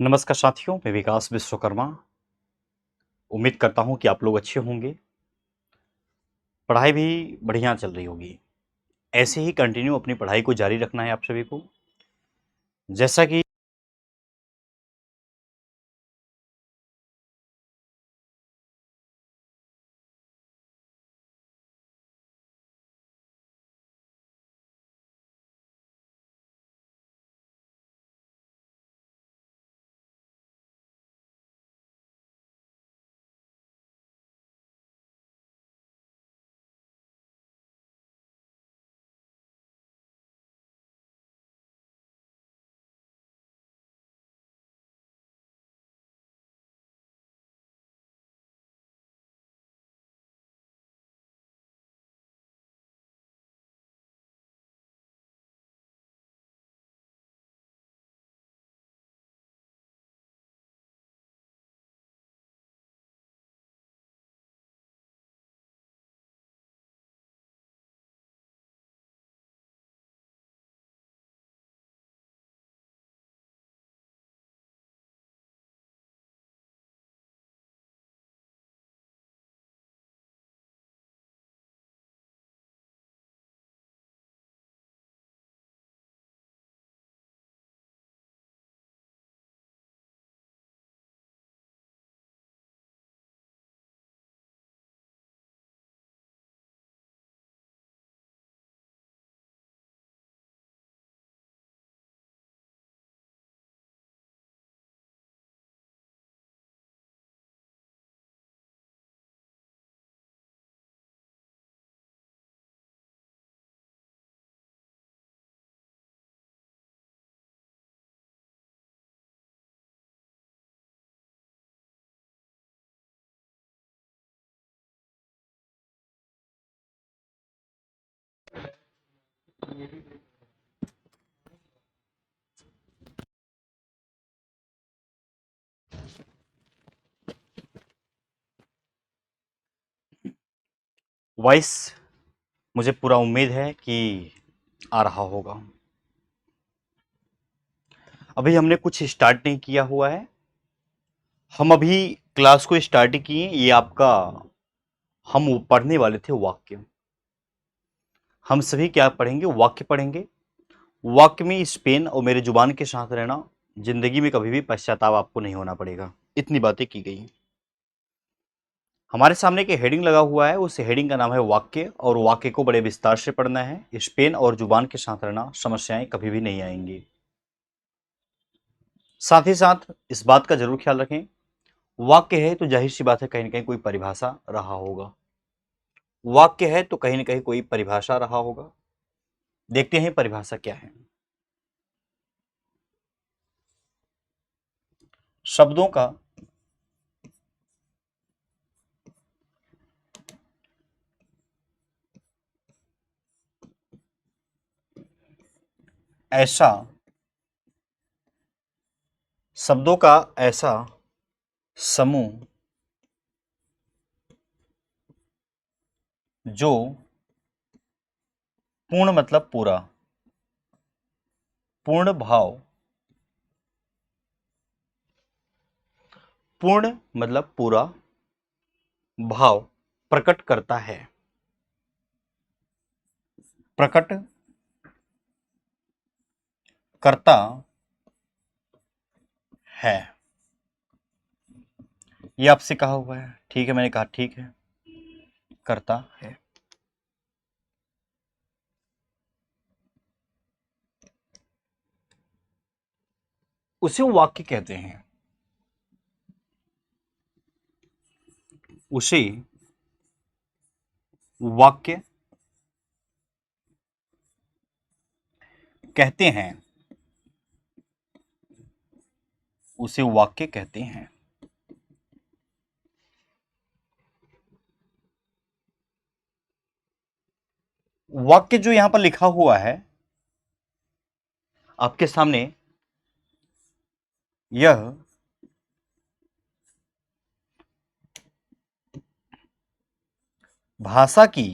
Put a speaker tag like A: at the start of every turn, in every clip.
A: नमस्कार साथियों, मैं विकास विश्वकर्मा। उम्मीद करता हूँ कि आप लोग अच्छे होंगे। पढ़ाई भी बढ़िया चल रही होगी। ऐसे ही कंटिन्यू अपनी पढ़ाई को जारी रखना है आप सभी को। जैसा कि वॉइस मुझे पूरा उम्मीद है कि आ रहा होगा। अभी हमने कुछ स्टार्ट नहीं किया हुआ है। हम अभी क्लास को स्टार्ट ही किए। ये आपका हम पढ़ने वाले थे वाक्य। हम सभी क्या पढ़ेंगे? वाक्य पढ़ेंगे। वाक्य में स्पेन और मेरे जुबान के साथ रहना। जिंदगी में कभी भी पश्चाताप आपको नहीं होना पड़ेगा। इतनी बातें की गई। हमारे सामने एक हेडिंग लगा हुआ है। उस हेडिंग का नाम है वाक्य, और वाक्य को बड़े विस्तार से पढ़ना है। स्पेन और जुबान के साथ रहना, समस्याएं कभी भी नहीं आएंगी। साथ ही साथ इस बात का जरूर ख्याल रखें, वाक्य है तो जाहिर सी बात है कहीं ना कहीं कोई परिभाषा रहा होगा। वाक्य है तो कहीं ना कहीं कोई परिभाषा रहा होगा। देखते हैं परिभाषा क्या है। शब्दों का ऐसा शब्दों का ऐसा समूह जो पूर्ण मतलब पूरा, पूर्ण भाव, पूर्ण मतलब पूरा भाव प्रकट करता है। प्रकट करता है। ये आपसे कहा हुआ है, ठीक है, मैंने कहा ठीक है, करता है। उसे वाक्य कहते हैं। उसे वाक्य कहते हैं। उसे वाक्य कहते हैं। वाक्य जो यहां पर लिखा हुआ है आपके सामने, यह भाषा की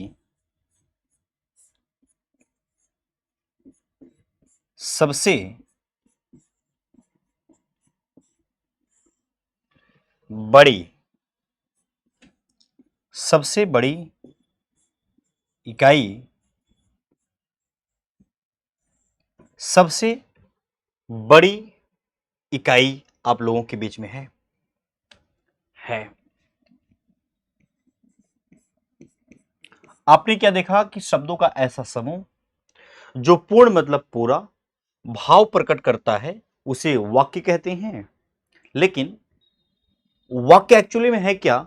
A: सबसे बड़ी, सबसे बड़ी इकाई, सबसे बड़ी इकाई आप लोगों के बीच में है। आपने क्या देखा कि शब्दों का ऐसा समूह जो पूर्ण मतलब पूरा भाव प्रकट करता है उसे वाक्य कहते हैं। लेकिन वाक्य एक्चुअली में है क्या?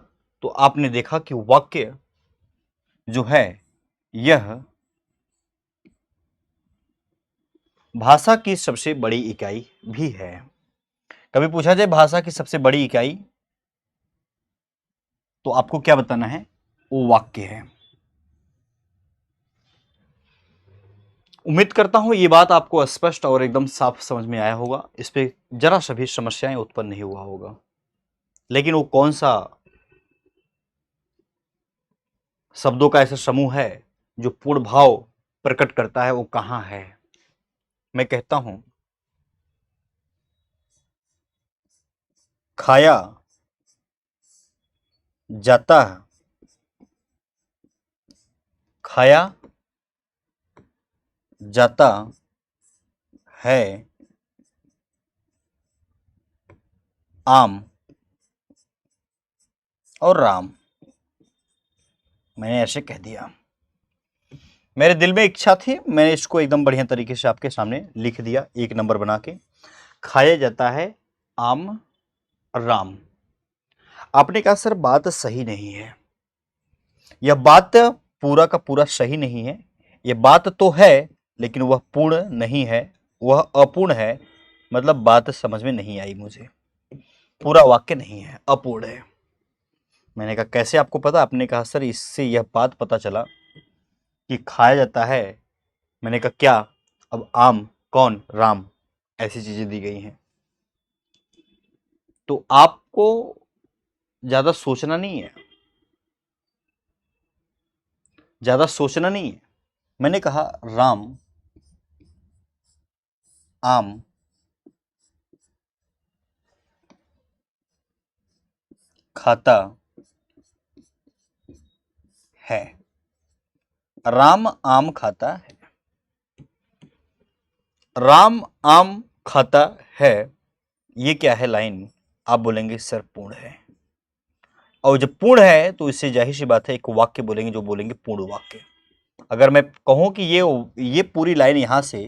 A: तो आपने देखा कि वाक्य जो है यह भाषा की सबसे बड़ी इकाई भी है। कभी पूछा जाए भाषा की सबसे बड़ी इकाई, तो आपको क्या बताना है? वो वाक्य है। उम्मीद करता हूं ये बात आपको स्पष्ट और एकदम साफ समझ में आया होगा। इस पे जरा सा भी समस्याएं उत्पन्न नहीं हुआ होगा। लेकिन वो कौन सा शब्दों का ऐसा समूह है जो पूर्ण भाव प्रकट करता है, वो कहां है? मैं कहता हूं खाया जाता, खाया जाता है आम और राम। मैंने ऐसे कह दिया, मेरे दिल में इच्छा थी, मैंने इसको एकदम बढ़िया तरीके से आपके सामने लिख दिया, एक नंबर बना के। खाया जाता है आम राम। आपने कहा सर बात सही नहीं है। यह बात पूरा का पूरा सही नहीं है। यह बात तो है लेकिन वह पूर्ण नहीं है, वह अपूर्ण है। मतलब बात समझ में नहीं आई मुझे, पूरा वाक्य नहीं है, अपूर्ण है। मैंने कहा कैसे आपको पता? आपने कहा सर इससे यह बात पता चला कि खाया जाता है। मैंने कहा क्या? अब आम कौन? राम। ऐसी चीजें दी गई हैं। तो आपको ज्यादा सोचना नहीं है, ज्यादा सोचना नहीं है। मैंने कहा राम आम खाता है। राम आम खाता है। राम आम खाता है, ये क्या है लाइन? आप बोलेंगे सर पूर्ण है। और जब पूर्ण है तो इससे जाहिर सी बात है एक वाक्य बोलेंगे जो बोलेंगे पूर्ण वाक्य। अगर मैं कहूं कि ये पूरी लाइन यहां से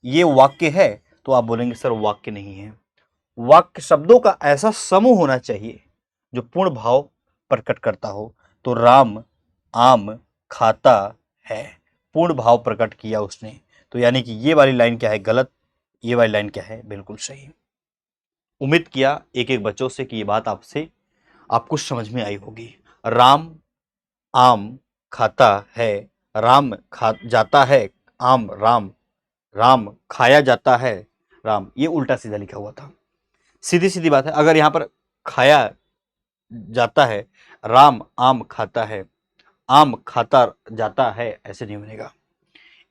A: ये वाक्य है, तो आप बोलेंगे सर वाक्य नहीं है। वाक्य शब्दों का ऐसा समूह होना चाहिए जो पूर्ण भाव प्रकट करता हो। तो राम आम खाता है, पूर्ण भाव प्रकट किया उसने। तो यानी कि ये वाली लाइन क्या है? गलत। ये वाली लाइन क्या है? बिल्कुल सही। उम्मीद किया एक एक बच्चों से कि ये बात आपको समझ में आई होगी। राम आम खाता है, राम खा जाता है आम राम, राम खाया जाता है राम। ये उल्टा सीधा लिखा हुआ था। सीधी सीधी बात है। अगर यहां पर खाया जाता है, राम आम खाता है, आम खाता जाता है, ऐसे नहीं बनेगा।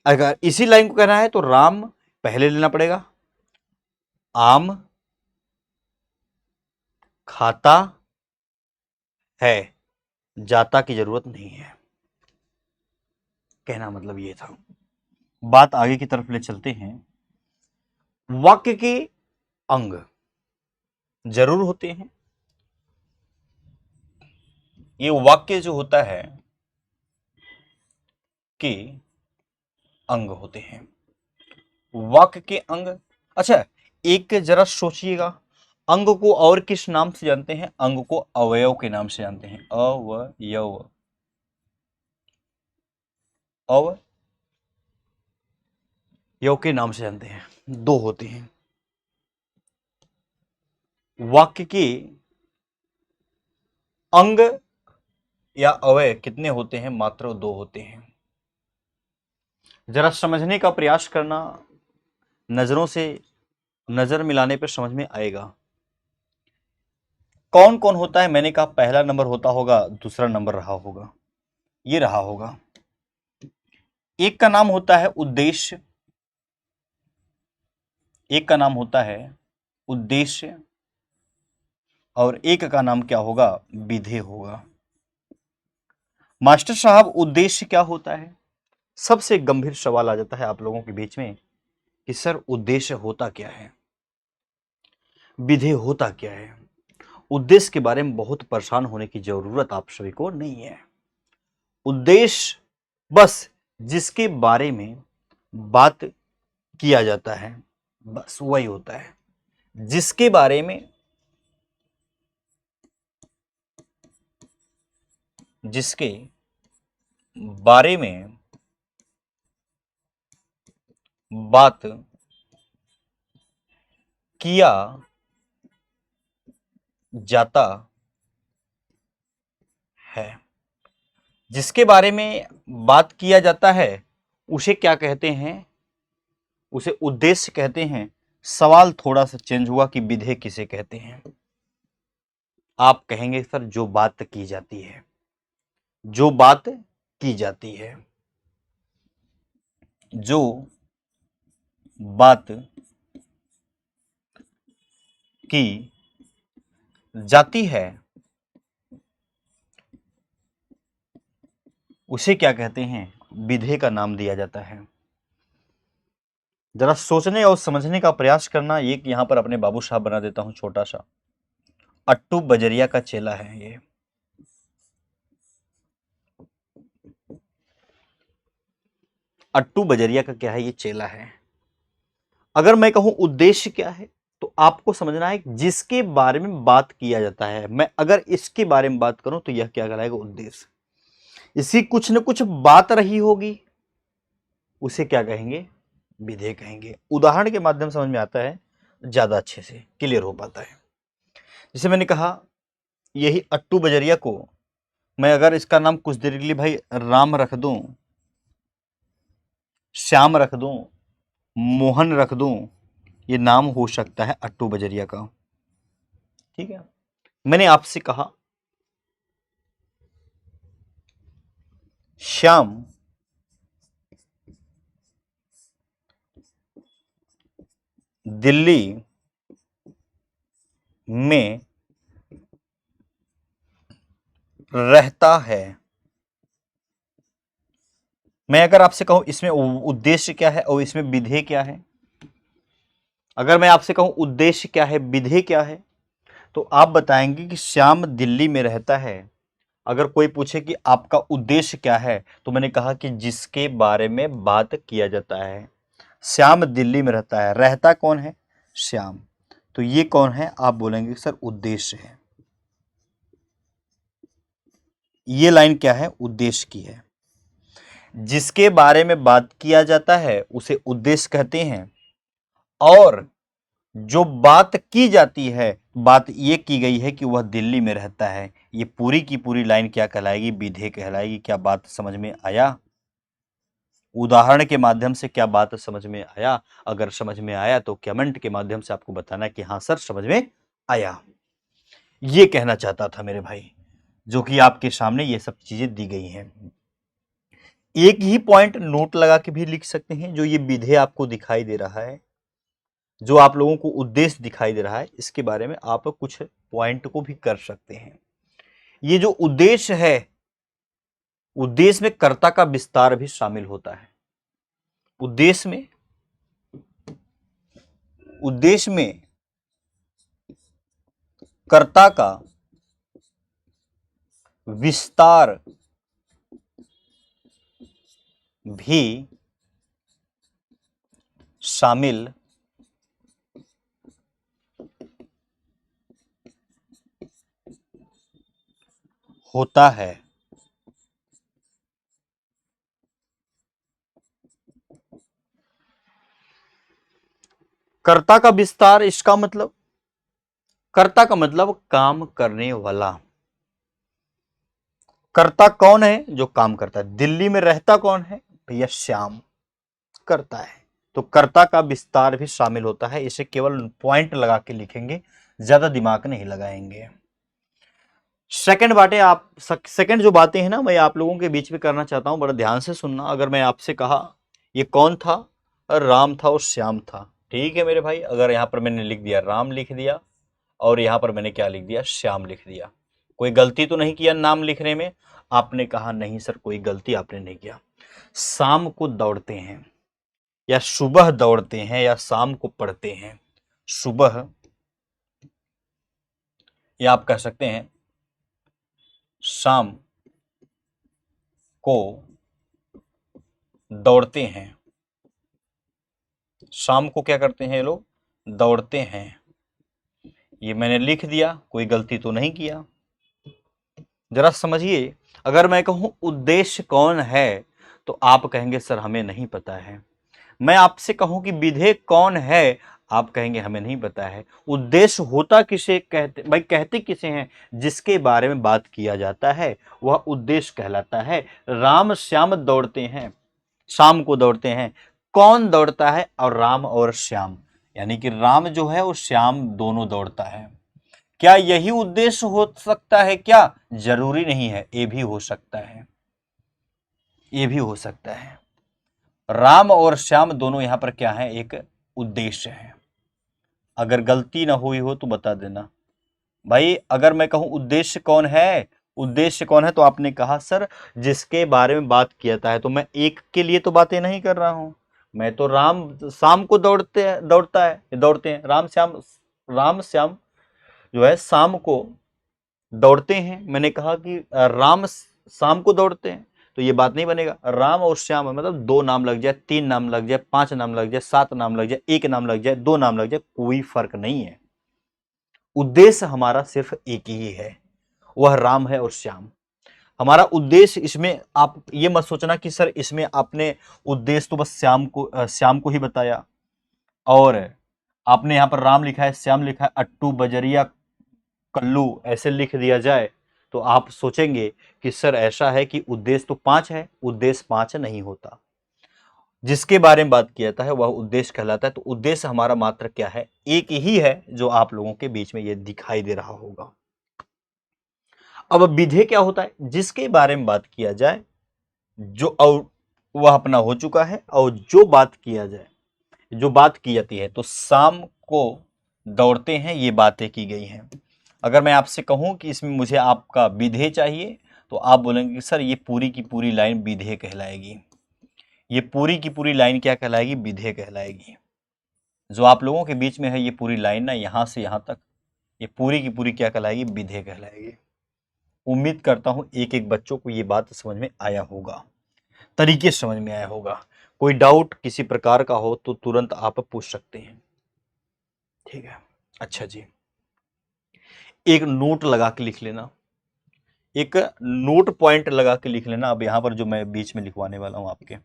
A: अगर इसी लाइन को कहना है तो राम पहले लेना पड़ेगा, आम खाता है, जाता की जरूरत नहीं है। कहना मतलब ये था। बात आगे की तरफ ले चलते हैं। वाक्य के अंग जरूर होते हैं। ये वाक्य जो होता है कि अंग होते हैं, वाक्य के अंग। अच्छा, एक जरा सोचिएगा, अंग को और किस नाम से जानते हैं? अंग को अवयव के नाम से जानते हैं। अवयव, अवयव के नाम से जानते हैं। दो होते हैं। वाक्य के अंग या अवयव कितने होते हैं? मात्र दो होते हैं। जरा समझने का प्रयास करना, नजरों से नजर मिलाने पर समझ में आएगा कौन कौन होता है। मैंने कहा पहला नंबर होता होगा, दूसरा नंबर रहा होगा, ये रहा होगा। एक का नाम होता है उद्देश्य, एक का नाम होता है उद्देश्य, और एक का नाम क्या होगा, विधेय होगा। मास्टर साहब उद्देश्य क्या होता है? सबसे गंभीर सवाल आ जाता है आप लोगों के बीच में कि सर उद्देश्य होता क्या है, विधेय होता क्या है। उद्देश्य के बारे में बहुत परेशान होने की जरूरत आप सभी को नहीं है। उद्देश्य बस जिसके बारे में बात किया जाता है, बस वही होता है। जिसके बारे में जिसके बारे में बात किया जाता है, जिसके बारे में बात किया जाता है उसे क्या कहते हैं, उसे उद्देश्य कहते हैं। सवाल थोड़ा सा चेंज हुआ कि विधेय किसे कहते हैं। आप कहेंगे सर जो बात की जाती है, जो बात की जाती है, जो बात की जाती है उसे क्या कहते हैं, विधेय का नाम दिया जाता है। जरा सोचने और समझने का प्रयास करना। एक यहां पर अपने बाबू साहब बना देता हूं छोटा सा। अट्टू बजरिया का चेला है ये। अट्टू बजरिया का क्या है, ये चेला है। अगर मैं कहूं उद्देश्य क्या है तो आपको समझना है जिसके बारे में बात किया जाता है। मैं अगर इसके बारे में बात करूं तो यह क्या कहलाएगा, उद्देश्य। इसी कुछ न कुछ बात रही होगी, उसे क्या कहेंगे, विधेय कहेंगे। उदाहरण के माध्यम समझ में आता है, ज्यादा अच्छे से क्लियर हो पाता है। जैसे मैंने कहा यही अट्टू बजरिया को मैं अगर इसका नाम कुछ देर के लिए भाई राम रख दूं, श्याम रख दूं, मोहन रख दूं, ये नाम हो सकता है अट्टू बजरिया का। ठीक है। मैंने आपसे कहा श्याम दिल्ली में रहता है। मैं अगर आपसे कहूं इसमें उद्देश्य क्या है और इसमें विधेय क्या है, अगर मैं आपसे कहूं उद्देश्य क्या है, विधेय क्या है, तो आप बताएंगे कि श्याम दिल्ली में रहता है। अगर कोई पूछे कि आपका उद्देश्य क्या है, तो मैंने कहा कि जिसके बारे में बात किया जाता है। श्याम दिल्ली में रहता है, रहता कौन है, श्याम। तो ये कौन है, आप बोलेंगे सर उद्देश्य है। ये लाइन क्या है, उद्देश्य की है। जिसके बारे में बात किया जाता है उसे उद्देश्य कहते हैं, और जो बात की जाती है, बात ये की गई है कि वह दिल्ली में रहता है, ये पूरी की पूरी लाइन क्या कहलाएगी, विधेय कहलाएगी। क्या बात समझ में आया? उदाहरण के माध्यम से क्या बात समझ में आया? अगर समझ में आया तो कमेंट के माध्यम से आपको बताना कि हाँ सर समझ में आया। ये कहना चाहता था मेरे भाई, जो कि आपके सामने ये सब चीजें दी गई हैं। एक ही पॉइंट नोट लगा के भी लिख सकते हैं। जो ये विधेय आपको दिखाई दे रहा है, जो आप लोगों को उद्देश्य दिखाई दे रहा है, इसके बारे में आप कुछ पॉइंट को भी कर सकते हैं। ये जो उद्देश्य है, उद्देश्य में कर्ता का विस्तार भी शामिल होता है। उद्देश्य में कर्ता का विस्तार भी शामिल होता है। कर्ता का विस्तार, इसका मतलब, कर्ता का मतलब काम करने वाला। कर्ता कौन है, जो काम करता है। दिल्ली में रहता कौन है, भैया श्याम करता है। तो कर्ता का विस्तार भी शामिल होता है। इसे केवल पॉइंट लगा के लिखेंगे, ज्यादा दिमाग नहीं लगाएंगे। सेकंड जो बातें हैं ना, मैं आप लोगों के बीच में करना चाहता हूं, बड़ा ध्यान से सुनना। अगर मैं आपसे कहा ये कौन था, राम था और श्याम था। ठीक है मेरे भाई, अगर यहां पर मैंने लिख दिया राम लिख दिया, और यहां पर मैंने क्या लिख दिया, श्याम लिख दिया। कोई गलती तो नहीं किया नाम लिखने में? आपने कहा नहीं सर कोई गलती आपने नहीं किया। शाम को दौड़ते हैं या सुबह दौड़ते हैं या शाम को पढ़ते हैं। सुबह, या आप कह सकते हैं शाम को दौड़ते हैं। शाम को क्या करते हैं ये लोग, दौड़ते हैं। ये मैंने लिख दिया, कोई गलती तो नहीं किया। जरा समझिए, अगर मैं कहूं उद्देश्य कौन है तो आप कहेंगे सर हमें नहीं पता है। मैं आपसे कहूं कि विधेयक कौन है, आप कहेंगे हमें नहीं पता है। उद्देश्य होता किसे कहते, भाई कहते किसे हैं? जिसके बारे में बात किया जाता है वह उद्देश्य कहलाता है। राम श्याम दौड़ते हैं, शाम को दौड़ते हैं। कौन दौड़ता है? और राम और श्याम, यानी कि राम जो है वो श्याम दोनों दौड़ता है। क्या यही उद्देश्य हो सकता है क्या? जरूरी नहीं है, ये भी हो सकता है, ये भी हो सकता है। राम और श्याम दोनों यहां पर क्या है, एक उद्देश्य है। अगर गलती ना हुई हो तो बता देना भाई। अगर मैं कहूं उद्देश्य कौन है, उद्देश्य कौन है, तो आपने कहा सर जिसके बारे में बात किया था है, तो मैं एक के लिए तो बातें नहीं कर रहा हूं। मैं तो राम शाम को दौड़ते हैं राम श्याम जो है शाम को दौड़ते हैं। मैंने कहा कि राम शाम को दौड़ते हैं, तो ये बात नहीं बनेगा। राम और श्याम मतलब दो नाम लग जाए, तीन नाम लग जाए, पांच नाम लग जाए, सात नाम लग जाए, एक नाम लग जाए, दो नाम लग जाए, कोई फर्क नहीं है। उद्देश्य हमारा सिर्फ एक ही है, वह राम है और श्याम। हमारा उद्देश्य इसमें, आप ये मत सोचना कि सर इसमें आपने उद्देश्य तो बस श्याम को ही बताया और आपने यहाँ पर राम लिखा है, श्याम लिखा है, अट्टू बजरिया कल्लू ऐसे लिख दिया जाए तो आप सोचेंगे कि सर ऐसा है कि उद्देश्य तो पांच है। उद्देश्य पांच नहीं होता, जिसके बारे में बात किया जाता है वह उद्देश्य कहलाता है। तो उद्देश्य हमारा मात्र क्या है, एक ही है, जो आप लोगों के बीच में ये दिखाई दे रहा होगा। अब विधेय क्या होता है? जिसके बारे में बात किया जाए, जो और वह अपना हो चुका है, और जो बात किया जाए, जो बात की जाती है, तो शाम को दौड़ते हैं, ये बातें की गई हैं। अगर मैं आपसे कहूं कि इसमें मुझे आपका विधेय चाहिए, तो आप बोलेंगे कि सर ये पूरी की पूरी लाइन विधेय कहलाएगी। ये पूरी की पूरी लाइन क्या कहलाएगी? विधेय कहलाएगी। जो आप लोगों के बीच में है ये पूरी लाइन ना, यहां से यहां तक, ये पूरी की पूरी क्या कहलाएगी? विधेय कहलाएगी। उम्मीद करता हूं एक एक बच्चों को ये बात समझ में आया होगा, तरीके से समझ में आया होगा। कोई डाउट किसी प्रकार का हो तो तुरंत आप पूछ सकते हैं, ठीक है? अच्छा जी, एक नोट लगा के लिख लेना, एक नोट पॉइंट लगा के लिख लेना। अब यहां पर जो मैं बीच में लिखवाने वाला हूं आपके,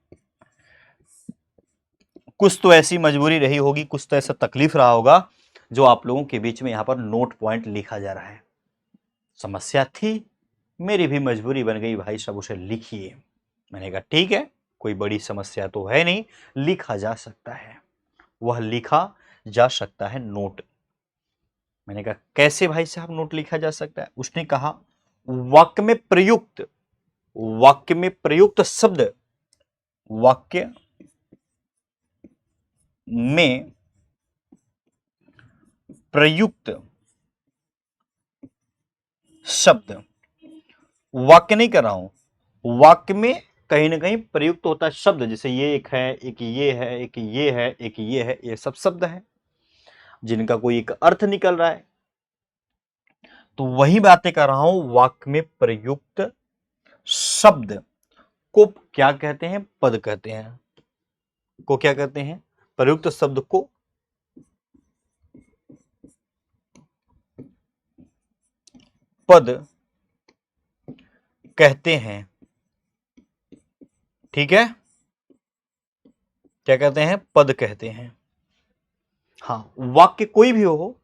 A: कुछ तो ऐसी मजबूरी रही होगी, कुछ तो ऐसा तकलीफ रहा होगा जो आप लोगों के बीच में यहां पर नोट पॉइंट लिखा जा रहा है। समस्या थी, मेरी भी मजबूरी बन गई, भाई साहब उसे लिखिए। मैंने कहा ठीक है, कोई बड़ी समस्या तो है नहीं, लिखा जा सकता है। वह लिखा जा सकता है नोट। मैंने कहा कैसे भाई साहब नोट लिखा जा सकता है? उसने कहा वाक्य में प्रयुक्त, वाक्य में प्रयुक्त शब्द, वाक्य में प्रयुक्त शब्द, वाक्य नहीं कर रहा हूं, वाक्य में कहीं ना कहीं प्रयुक्त होता है शब्द। जैसे ये एक है, एक ये है, एक ये है, एक ये है, ये सब शब्द हैं जिनका कोई एक अर्थ निकल रहा है। तो वही बातें कर रहा हूं, वाक्य में प्रयुक्त शब्द को क्या कहते हैं? पद कहते हैं। को क्या कहते हैं? प्रयुक्त शब्द को पद कहते हैं, ठीक है? क्या कहते हैं? पद कहते हैं। हाँ, वाक्य कोई भी हो,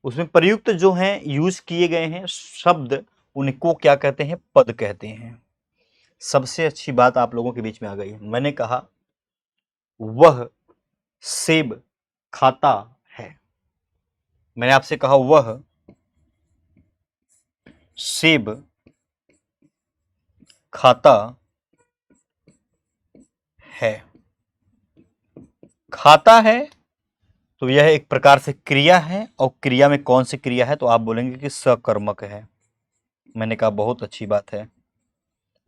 A: उसमें प्रयुक्त जो हैं, यूज किए गए हैं शब्द, उनको क्या कहते हैं? पद कहते हैं। सबसे अच्छी बात आप लोगों के बीच में आ गई। मैंने कहा वह सेब खाता है। मैंने आपसे कहा वह सेब खाता है। खाता है तो यह एक प्रकार से क्रिया है, और क्रिया में कौन सी क्रिया है, तो आप बोलेंगे कि सकर्मक है। मैंने कहा बहुत अच्छी बात है,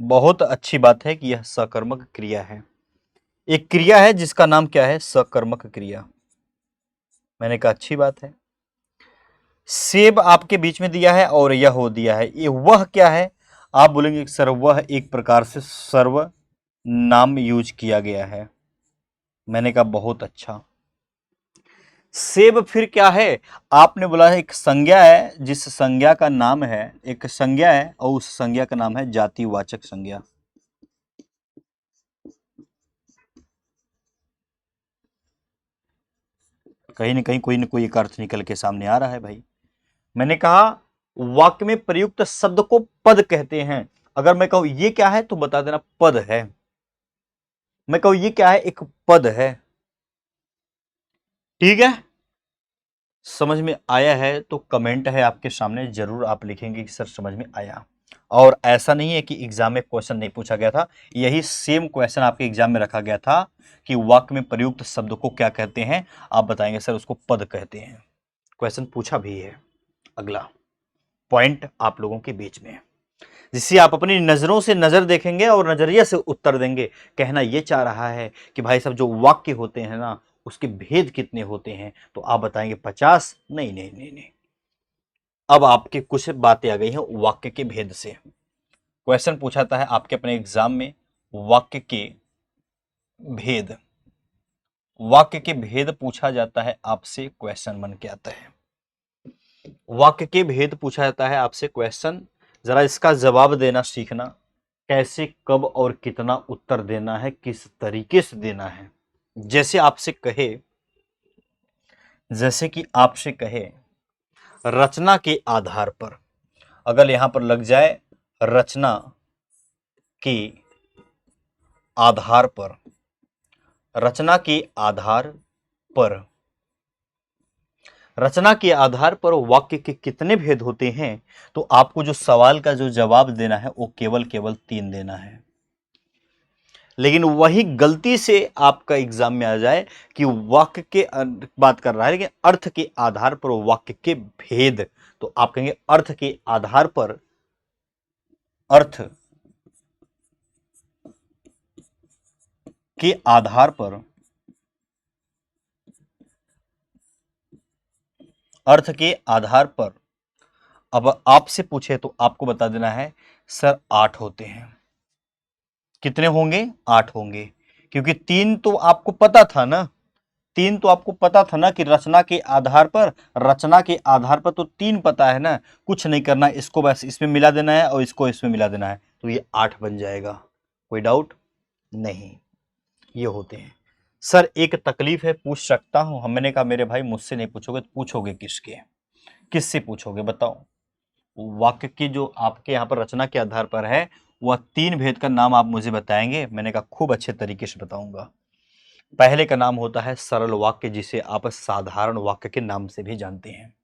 A: बहुत अच्छी बात है कि यह सकर्मक क्रिया है। एक क्रिया है जिसका नाम क्या है, सकर्मक क्रिया। मैंने कहा अच्छी बात है। सेब आपके बीच में दिया है और यह हो दिया है, ये वह क्या है, आप बोलेंगे सर वह एक प्रकार से सर्व नाम यूज किया गया है। मैंने कहा बहुत अच्छा। सेब फिर क्या है, आपने बोला है एक संज्ञा है, जिस संज्ञा का नाम है, एक संज्ञा है और उस संज्ञा का नाम है जातिवाचक संज्ञा। कहीं ना कोई एक अर्थ निकल के सामने आ रहा है भाई। मैंने कहा वाक्य में प्रयुक्त शब्द को पद कहते हैं। अगर मैं कहूं ये क्या है तो बता देना पद है। मैं कहूं ये क्या है, एक पद है। ठीक है, समझ में आया है तो कमेंट है आपके सामने, जरूर आप लिखेंगे कि सर समझ में आया। और ऐसा नहीं है कि एग्जाम में क्वेश्चन नहीं पूछा गया था, यही सेम क्वेश्चन आपके एग्जाम में रखा गया था कि वाक्य में प्रयुक्त शब्द को क्या कहते हैं, आप बताएंगे सर उसको पद कहते हैं। क्वेश्चन पूछा भी है। अगला पॉइंट आप लोगों के बीच में, जिसे आप अपनी नजरों से नजर देखेंगे और नजरिए से उत्तर देंगे। कहना यह चाह रहा है कि भाई साहब जो वाक्य होते हैं ना, उसके भेद कितने होते हैं, तो आप बताएंगे 50। नहीं नहीं नहीं नहीं, अब आपके कुछ बातें आ गई हैं वाक्य के भेद से। क्वेश्चन पूछा था है आपके अपने एग्जाम में, वाक्य के भेद, वाक्य के भेद पूछा जाता है आपसे, क्वेश्चन बन के आता है। वाक्य के भेद पूछा जाता है आपसे क्वेश्चन, जरा इसका जवाब देना सीखना। कैसे, कब और कितना उत्तर देना है, किस तरीके से देना है। जैसे आपसे कहे, जैसे कि आपसे कहे रचना के आधार पर, अगर यहां पर लग जाए रचना के आधार पर, रचना के आधार पर, रचना के आधार पर वाक्य के कितने भेद होते हैं, तो आपको जो सवाल का जो जवाब देना है वो केवल केवल 3 देना है। लेकिन वही गलती से आपका एग्जाम में आ जाए कि वाक्य के बात कर रहा है लेकिन अर्थ के आधार पर वाक्य के भेद, तो आप कहेंगे अर्थ के आधार पर, अर्थ के आधार पर, अर्थ के आधार पर। अब आपसे पूछे तो आपको बता देना है सर 8 होते हैं। कितने होंगे, 8 होंगे, क्योंकि 3 तो आपको पता था ना, 3 तो आपको पता था ना कि रचना के आधार पर, रचना के आधार पर तो 3 पता है ना, कुछ नहीं करना, इसको बस इसमें मिला देना है और इसको इसमें मिला देना है, तो ये 8 बन जाएगा। कोई डाउट नहीं, ये होते हैं। सर एक तकलीफ है, पूछ सकता हूं? मैंने कहा मेरे भाई मुझसे नहीं पूछोगे तो पूछोगे किसके, किससे पूछोगे बताओ। वाक्य की जो आपके यहाँ पर रचना के आधार पर है, वह 3 भेद का नाम आप मुझे बताएंगे। मैंने कहा खूब अच्छे तरीके से बताऊंगा। पहले का नाम होता है सरल वाक्य, जिसे आप साधारण वाक्य के नाम से भी जानते हैं।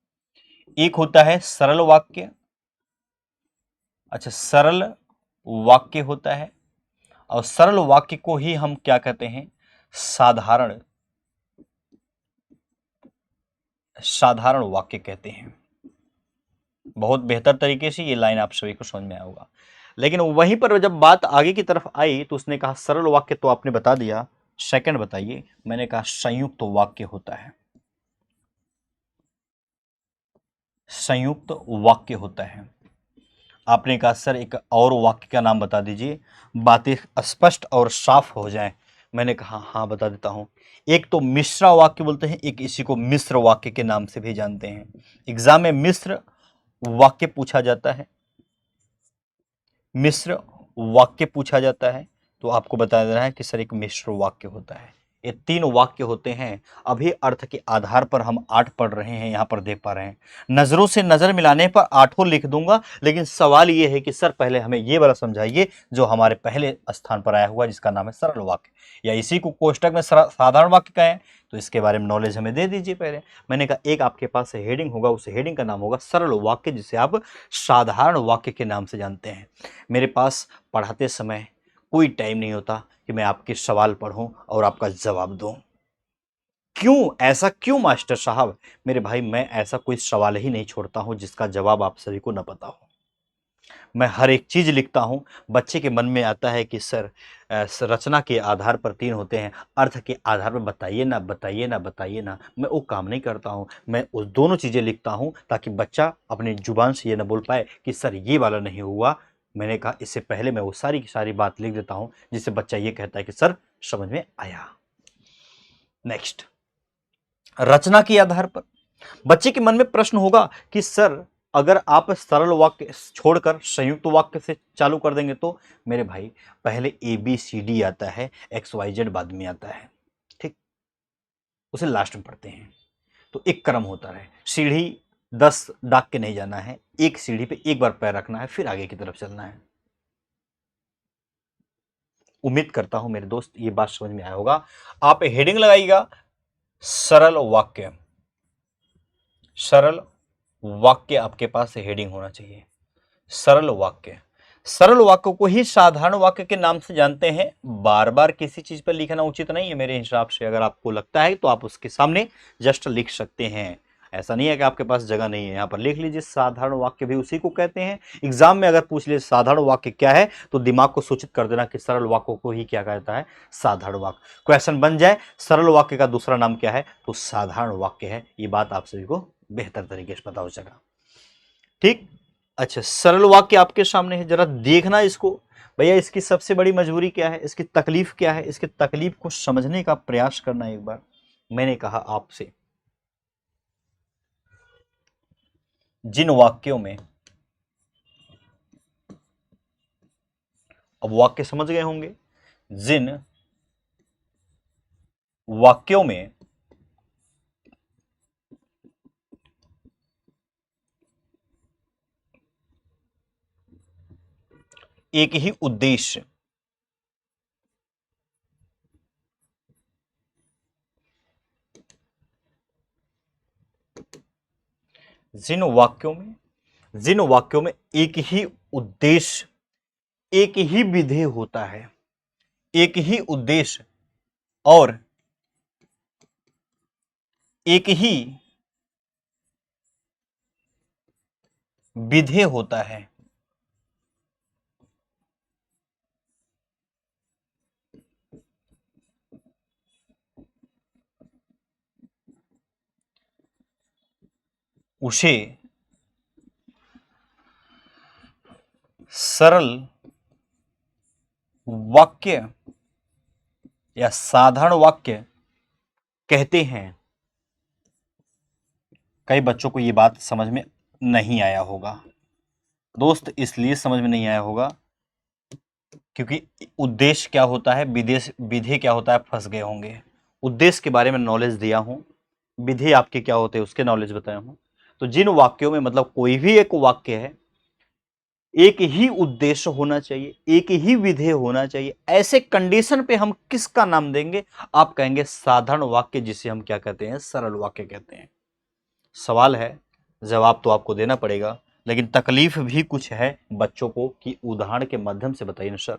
A: एक होता है सरल वाक्य, अच्छा सरल वाक्य होता है, और सरल वाक्य को ही हम क्या कहते हैं, साधारण, साधारण वाक्य कहते हैं। बहुत बेहतर तरीके से ये लाइन आप सभी को समझ में आया होगा। लेकिन वहीं पर जब बात आगे की तरफ आई तो उसने कहा सरल वाक्य तो आपने बता दिया, सेकंड बताइए। मैंने कहा संयुक्त वाक्य होता है, संयुक्त वाक्य होता है। आपने कहा सर एक और वाक्य का नाम बता दीजिए, बातें स्पष्ट और साफ हो जाएं। मैंने कहा हाँ बता देता हूं। एक तो मिश्रा वाक्य बोलते हैं, एक इसी को मिश्र वाक्य के नाम से भी जानते हैं। एग्जाम में मिश्र वाक्य पूछा जाता है, मिश्र वाक्य पूछा जाता है, तो आपको बता देना है कि सर एक मिश्र वाक्य होता है। ये 3 वाक्य होते हैं। अभी अर्थ के आधार पर हम 8 पढ़ रहे हैं, यहां पर देख पा रहे हैं। नजरों से नजर मिलाने पर 8 लिख दूंगा, लेकिन सवाल ये है कि सर पहले हमें ये वाला समझाइए जो हमारे पहले स्थान पर आया हुआ है, जिसका नाम है सरल वाक्य, या इसी को कोष्टक में साधारण वाक्य कहें, तो इसके बारे में नॉलेज हमें दे दीजिए पहले। मैंने कहा एक आपके पास हेडिंग होगा, उस हेडिंग का नाम होगा सरल वाक्य, जिसे आप साधारण वाक्य के नाम से जानते हैं। मेरे पास पढ़ाते समय कोई टाइम नहीं होता कि मैं आपके सवाल पढ़ूं और आपका जवाब दूं। क्यों ऐसा क्यों मास्टर साहब? मेरे भाई मैं ऐसा कोई सवाल ही नहीं छोड़ता हूं जिसका जवाब आप सभी को न पता हो। मैं हर एक चीज लिखता हूं। बच्चे के मन में आता है कि सर रचना के आधार पर 3 होते हैं, अर्थ के आधार पर बताइए ना, बताइए ना, बताइए ना। मैं वो काम नहीं करता हूं। मैं उस दोनों चीजें लिखता हूं ताकि बच्चा अपनी जुबान से ये ना बोल पाए कि सर ये वाला नहीं हुआ। मैंने कहा इससे पहले मैं वो सारी की सारी बात लिख देता हूं जिससे बच्चा ये कहता है कि सर समझ में आया। नेक्स्ट, रचना के आधार पर बच्चे के मन में प्रश्न होगा कि सर अगर आप सरल वाक्य छोड़कर संयुक्त वाक्य से चालू कर देंगे तो? मेरे भाई पहले ए बी सी डी आता है, एक्स वाई जेड बाद में आता है, ठीक, उसे लास्ट में पढ़ते हैं। तो एक क्रम होता है, सीढ़ी 10 डाक के नहीं जाना है, एक सीढ़ी पे एक बार पैर रखना है फिर आगे की तरफ चलना है। उम्मीद करता हूं मेरे दोस्त ये बात समझ में आया होगा। आप हेडिंग लगाइएगा सरल वाक्य। सरल वाक्य आपके पास हेडिंग होना चाहिए। सरल वाक्य, सरल वाक्य को ही साधारण वाक्य के नाम से जानते हैं। बार बार किसी चीज पर लिखना उचित नहीं है मेरे हिसाब से। अगर आपको लगता है तो आप उसके सामने जस्ट लिख सकते हैं। ऐसा नहीं है कि आपके पास जगह नहीं है, यहां पर लिख लीजिए। साधारण वाक्य भी उसी को कहते हैं। एग्जाम में अगर पूछ ले साधारण वाक्य क्या है तो दिमाग को सूचित कर देना कि सरल वाक्य को ही क्या कहता है, साधारण वाक्य। क्वेश्चन बन जाए सरल वाक्य का दूसरा नाम क्या है तो साधारण वाक्य है। ये बात आप सभी को बेहतर तरीके से पता हो सका, ठीक। अच्छा, सरल वाक्य आपके सामने है, जरा देखना इसको। भैया इसकी सबसे बड़ी मजबूरी क्या है, इसकी तकलीफ क्या है, इसकी तकलीफ को समझने का प्रयास करना एक बार। मैंने कहा आपसे जिन वाक्यों में, अब वाक्य समझ गए होंगे, जिन वाक्यों में एक ही उद्देश्य, जिन वाक्यों में एक ही उद्देश्य, एक ही विधेय होता है, एक ही उद्देश्य और एक ही विधेय होता है, उसे सरल वाक्य या साधारण वाक्य कहते हैं। कई बच्चों को यह बात समझ में नहीं आया होगा दोस्त, इसलिए समझ में नहीं आया होगा क्योंकि उद्देश्य क्या होता है, विदेश विधेय क्या होता है, फंस गए होंगे। उद्देश्य के बारे में नॉलेज दिया हूं, विधेय आपके क्या होते हैं उसके नॉलेज बताया हूं। तो जिन वाक्यों में मतलब कोई भी एक वाक्य है, एक ही उद्देश्य होना चाहिए, एक ही विधेय होना चाहिए, ऐसे कंडीशन पे हम किसका नाम देंगे? आप कहेंगे साधारण वाक्य, जिसे हम क्या कहते हैं, सरल वाक्य कहते हैं। सवाल है, जवाब तो आपको देना पड़ेगा, लेकिन तकलीफ भी कुछ है बच्चों को कि उदाहरण के माध्यम से बताइए ना सर,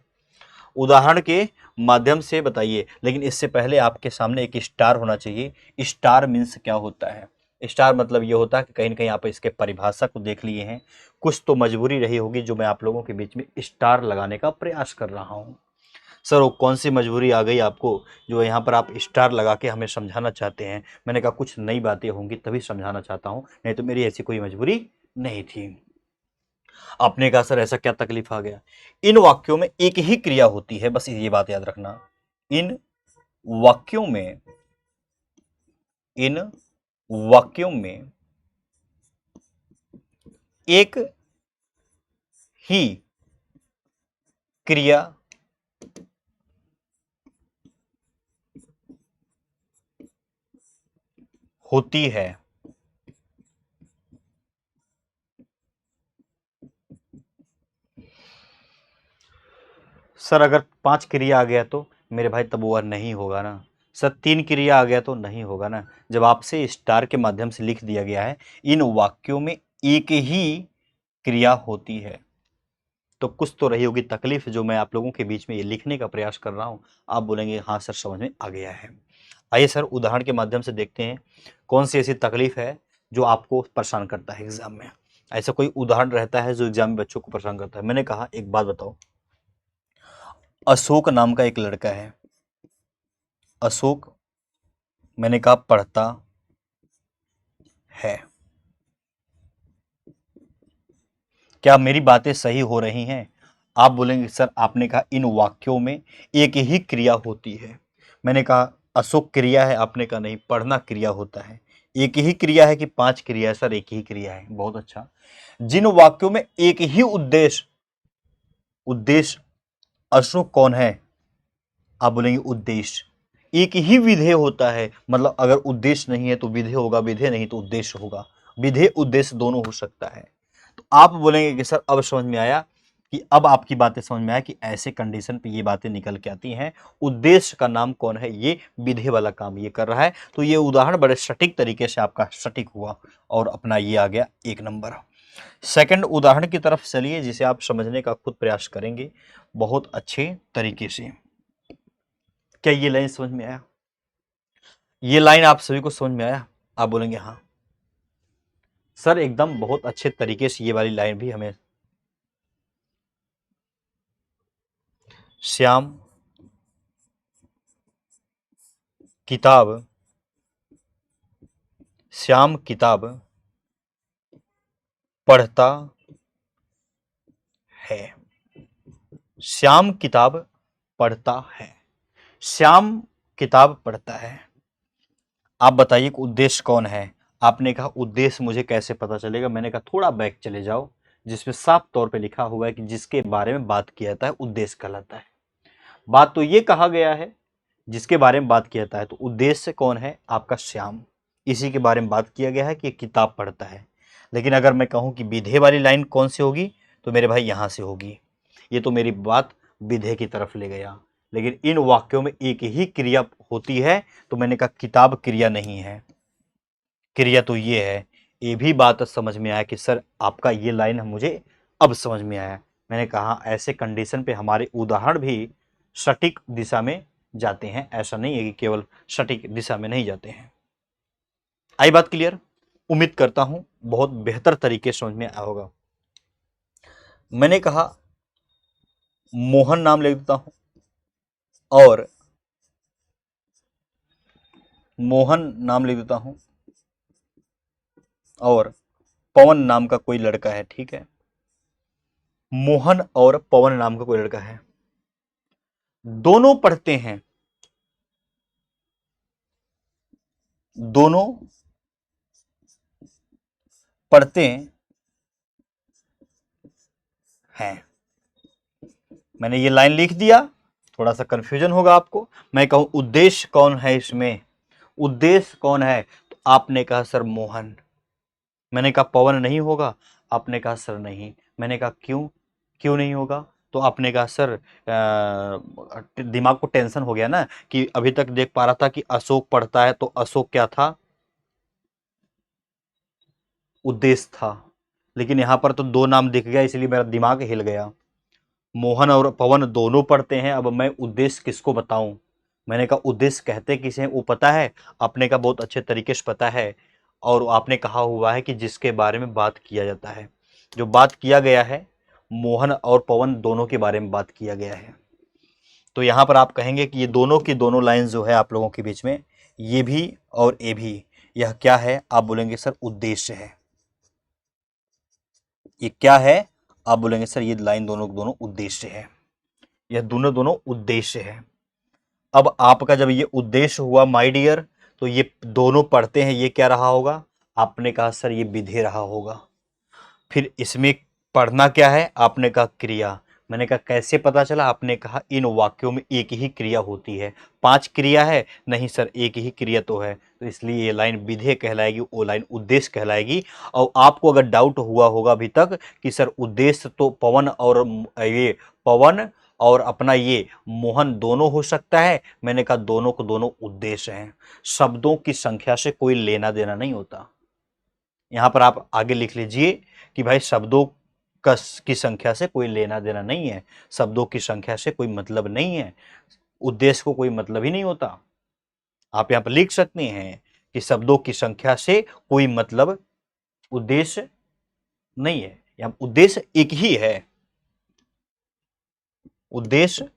A: उदाहरण के माध्यम से बताइए। लेकिन इससे पहले आपके सामने एक स्टार होना चाहिए। स्टार मीन्स क्या होता है? स्टार मतलब ये होता है कि कहीं ना कहीं आप इसके परिभाषा को देख लिए हैं, कुछ तो मजबूरी रही होगी जो मैं आप लोगों के बीच में स्टार लगाने का प्रयास कर रहा हूं। सर वो कौन सी मजबूरी आ गई आपको जो यहाँ पर आप स्टार लगा के हमें समझाना चाहते हैं? मैंने कहा कुछ नई बातें होंगी तभी समझाना चाहता हूं, नहीं तो मेरी ऐसी कोई मजबूरी नहीं थी। आपने कहा सर ऐसा क्या तकलीफ आ गया? इन वाक्यों में एक ही क्रिया होती है, बस ये बात याद रखना। इन वाक्यों में, इन वाक्यों में एक ही क्रिया होती है। सर अगर 5 क्रिया आ गया तो? मेरे भाई तब वो नहीं होगा ना। सर 3 क्रिया आ गया तो? नहीं होगा ना। जब आपसे स्टार के माध्यम से लिख दिया गया है इन वाक्यों में एक ही क्रिया होती है, तो कुछ तो रही होगी तकलीफ जो मैं आप लोगों के बीच में ये लिखने का प्रयास कर रहा हूं। आप बोलेंगे हाँ सर समझ में आ गया है। आइए सर उदाहरण के माध्यम से देखते हैं कौन सी ऐसी तकलीफ है जो आपको परेशान करता है एग्जाम में। ऐसा कोई उदाहरण रहता है जो एग्जाम में बच्चों को परेशान करता है। मैंने कहा एक बात बताओ, अशोक नाम का एक लड़का है, अशोक मैंने कहा पढ़ता है। क्या मेरी बातें सही हो रही हैं? आप बोलेंगे सर आपने कहा इन वाक्यों में एक ही क्रिया होती है। मैंने कहा अशोक क्रिया है, आपने कहा नहीं पढ़ना क्रिया होता है। एक ही क्रिया है कि 5 क्रिया है? सर एक ही क्रिया है। बहुत अच्छा। जिन वाक्यों में एक ही उद्देश्य, उद्देश्य अशोक कौन है? आप बोलेंगे उद्देश्य। एक ही विधेय होता है, मतलब अगर उद्देश्य नहीं है तो विधेय होगा, विधेय नहीं तो उद्देश्य होगा। विधेय उद्देश्य दोनों हो सकता है। तो आप बोलेंगे कि सर अब समझ में आया, कि अब आपकी बातें समझ में आया कि ऐसे कंडीशन पे ये बातें निकल के आती हैं। उद्देश्य का नाम कौन है? ये विधेय वाला काम ये कर रहा है। तो ये उदाहरण बड़े सटीक तरीके से आपका सटीक हुआ और अपना ये आ गया 1 नंबर। सेकंड उदाहरण की तरफ चलिए, जिसे आप समझने का खुद प्रयास करेंगे बहुत अच्छे तरीके से। क्या ये लाइन समझ में आया? ये लाइन आप सभी को समझ में आया? आप बोलेंगे हाँ सर एकदम बहुत अच्छे तरीके से ये वाली लाइन भी हमें। श्याम किताब, श्याम किताब पढ़ता है। श्याम किताब पढ़ता है। श्याम किताब पढ़ता है। आप बताइए कि उद्देश्य कौन है? आपने कहा उद्देश्य मुझे कैसे पता चलेगा? मैंने कहा थोड़ा बैक चले जाओ, जिसमें साफ तौर पे लिखा हुआ है कि जिसके बारे में बात किया जाता है उद्देश्य कहलाता है। बात तो ये कहा गया है जिसके बारे में बात किया जाता है, तो उद्देश्य कौन है? आपका श्याम। इसी के बारे में बात किया गया है कि किताब पढ़ता है। लेकिन अगर मैं कहूं कि विधेय वाली लाइन कौन सी होगी, तो मेरे भाई यहां से होगी। ये तो मेरी बात विधेय की तरफ ले गया। लेकिन इन वाक्यों में एक ही क्रिया होती है, तो मैंने कहा किताब क्रिया नहीं है, क्रिया तो ये है। ये भी बात समझ में आया कि सर आपका ये लाइन मुझे अब समझ में आया। मैंने कहा ऐसे कंडीशन पे हमारे उदाहरण भी सटीक दिशा में जाते हैं, ऐसा नहीं है कि केवल सटीक दिशा में नहीं जाते हैं। आई बात क्लियर? उम्मीद करता हूं बहुत बेहतर तरीके से समझ में आया होगा। मैंने कहा मोहन नाम लिख देता हूं, और मोहन नाम लिख देता हूं, और पवन नाम का कोई लड़का है। ठीक है, मोहन और पवन नाम का कोई लड़का है, दोनों पढ़ते हैं, दोनों पढ़ते हैं। मैंने ये लाइन लिख दिया, थोड़ा सा कंफ्यूजन होगा आपको। मैं कहूं उद्देश्य कौन है इसमें, उद्देश्य कौन है? तो आपने कहा सर मोहन। मैंने कहा पवन नहीं होगा? आपने कहा सर नहीं। मैंने कहा क्यों, क्यों नहीं होगा? तो आपने कहा सर दिमाग को टेंशन हो गया ना, कि अभी तक देख पा रहा था कि अशोक पढ़ता है, तो अशोक क्या था? उद्देश्य था। लेकिन यहां पर तो 2 नाम दिख गया, इसलिए मेरा दिमाग हिल गया। मोहन और पवन दोनों पढ़ते हैं, अब मैं उद्देश्य किसको बताऊं? मैंने कहा उद्देश्य कहते किसे हैं वो पता है? आपने कहा बहुत अच्छे तरीके से पता है। और आपने कहा हुआ है कि जिसके बारे में बात किया जाता है। जो बात किया गया है, मोहन और पवन दोनों के बारे में बात किया गया है। तो यहां पर आप कहेंगे कि ये दोनों की दोनों लाइन जो है आप लोगों के बीच में, ये भी और ये भी, यह क्या है? आप बोलेंगे सर उद्देश्य है। ये क्या है? आप बोलेंगे सर ये लाइन दोनों दोनों उद्देश्य है। यह दोनों दोनों उद्देश्य है। अब आपका जब ये उद्देश्य हुआ माय डियर, तो ये दोनों पढ़ते हैं, ये क्या रहा होगा? आपने कहा सर ये विधेय रहा होगा। फिर इसमें पढ़ना क्या है? आपने कहा क्रिया। मैंने कहा कैसे पता चला? आपने कहा इन वाक्यों में एक ही क्रिया होती है। 5 क्रिया है? नहीं सर एक ही क्रिया तो है, तो इसलिए ये लाइन विधेय कहलाएगी, वो लाइन उद्देश्य कहलाएगी। और आपको अगर डाउट हुआ होगा अभी तक कि सर उद्देश्य तो पवन और ये पवन और अपना ये मोहन दोनों हो सकता है, मैंने कहा दोनों को दोनों उद्देश्य हैं। शब्दों की संख्या से कोई लेना देना नहीं होता। यहां पर आप आगे लिख लीजिए कि भाई शब्दों की संख्या से कोई लेना देना नहीं है, शब्दों की संख्या से कोई मतलब नहीं है, उद्देश्य को कोई मतलब ही नहीं होता। आप यहां पर लिख सकते हैं कि शब्दों की संख्या से कोई मतलब उद्देश्य नहीं है, या उद्देश्य एक ही है। उद्देश्य